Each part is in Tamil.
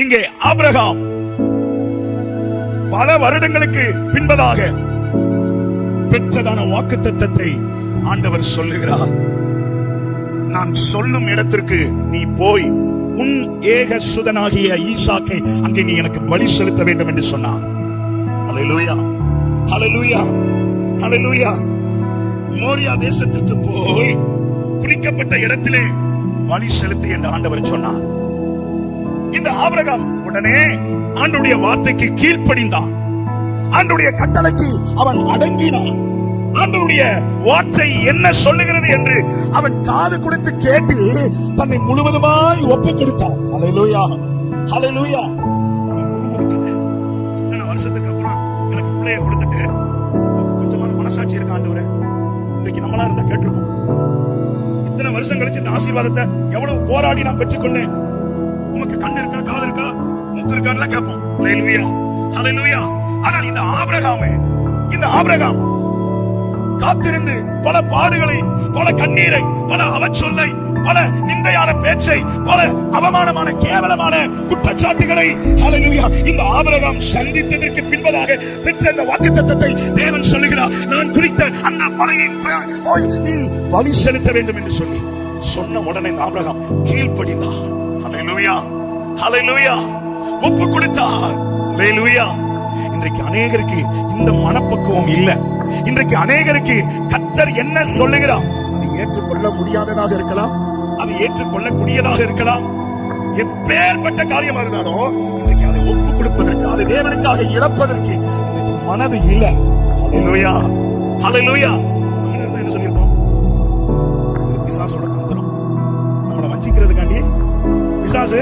இங்கே ஆபிரகாம் பல வருடங்களுக்கு பின்பதாக பெற்றதான வாக்குத்தத்தத்தை ஆண்டவர் சொல்லுகிறார். நான் சொல்லும் இடத்திற்கு நீ போய் உன் ஏக சுதனாகிய ஈசாக்கை அங்கே நீ எனக்கு பலி செலுத்த வேண்டும் என்று சொன்னார். ஹல்லேலூயா, ஹல்லேலூயா, ஹல்லேலூயா. மோரியா தேசத்திற்கு போய் குறிக்கப்பட்ட இடத்திலே பலி செலுத்து என்று ஆண்டவர் சொன்னார். இந்த ஆபிரகாம் உடனே ஆண்டவருடைய வார்த்தைக்கு கீழ்ப்படிந்தான். ஆண்டவருடைய கட்டளைக்கு அவன் அடங்கினான். ஆண்டவருடைய வார்த்தை என்ன சொல்லுகிறது என்று அவன் காது கொடுத்து கேட்டு தன்னை முழுவதுமாய் ஒப்புக் கொடுத்தான். ஹல்லேலூயா, ஹல்லேலூயா. இத்தனை வருஷத்துக்கு அப்புறம் எனக்கு பிள்ளைய கொடுத்துட்டு கொஞ்சமான மனசாட்சி இருக்க ஆண்டவரே, இன்னைக்கு நம்மளா இருந்தா கேட்டிருப்போம். இத்தனை வருஷம் கழிச்சு இந்த ஆசீர்வாதத்தை எவ்வளவு போராடி நான் பெற்றுக்கொண்டேன். உனக்கு கண்ணு இருக்கா, காது இருக்கா, மூக்கு இருக்கான்னு கேட்போம். ஹல்லேலூயா, ஹல்லேலூயா. ஆனால் இந்த ஆபிரகாம் காத்திருந்து பல பாடுகளை, பல கண்ணீரை, பல அவச்சொல்லை, பல நிந்தையான பேச்சை, பல அவமானமான கேவலமான குற்றச்சாட்டுகளை ஹல்லேலூயா இந்த ஆபிரகாம் சந்தித்ததற்கு பின்பதாக பெற்ற இந்த வாக்குத்தத்தத்தை தேவன் சொல்லுகிறார். நான் குறித்த அந்த மலையின் போய் நீ பலி செலுத்த வேண்டும் என்று சொல்லி சொன்ன உடனே இந்த ஆபிரகாம் கீழ்ப்படிந்தார். ஹல்லேலூயா, ஹல்லேலூயா. ஒப்பு கொடுத்தார். ஹல்லேலூயா. இன்றைக்கு அநேகருக்கு இந்த மனப்பக்குவம் இல்ல. இன்றைக்கு அநேகருக்கு கர்த்தர் என்ன சொல்லுகிறார் அது ஏற்றுக்கொள்ள முடியாததாக இருக்கலாம், அது ஏற்றுக்கொள்ளக்கூடியதாக இருக்கலாம். எப்பேற்பட்ட காரியமா இருந்தாலும் இன்றைக்கு அதை ஒப்பு கொடுப்பதற்கு, அதை தேவனுக்காக இழப்பதற்கு இன்றைக்கு மனது இல்ல. ஹல்லேலூயா, ஹல்லேலூயா. என்ன சொல்லியிருக்கோம்? பிசாசோட தந்திரம், நம்மளை வஞ்சிக்கிறதுக்காண்டி பிசாசு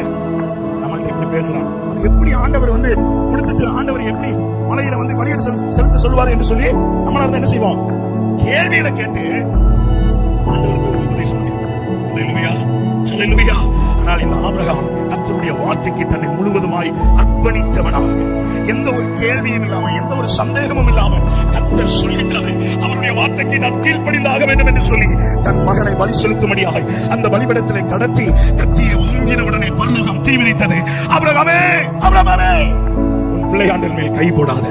நம்மள்ட்ட எப்படி பேசுறான், அது எப்படி ஆண்டவர் வந்து கொடுத்துட்டு ஆண்டவர் எப்படி மலையில வந்து பலியிட செலுத்த சொல்லுவார் என்று சொல்லி நம்மளா என்ன செய்வோம்? கேள்வியில கேட்டு ஆண்டவருக்கு ஒரு உபதேசம் பண்ணிருக்கோம். ஹல்லேலூயா, ஹல்லேலூயா. ஆனால் இந்த ஆபிரகாம் கர்த்தருடைய வார்த்தைக்கு தன்னை முழுவதுமாய் அர்ப்பணித்தவனாக, எந்த ஒரு கேள்வியும் இல்லாம, எந்த ஒரு சந்தேகமும் இல்லாம கர்த்தர் சொல்லிட்டாரு அவருடைய வார்த்தைக்கு நான் கீழ்ப்படிந்தாக வேண்டும் என்று சொல்லி தன் மகனை பலி செலுத்தும்படியாக அந்த பலிபீடத்திலே கடத்தி கத்தியை வாங்கினவுடனே பரலோகம் தீ விதித்தது. ஆபிரகாமே, ஆபிரகாமே, உன் பிள்ளையாண்டின் மேல் கை போடாத.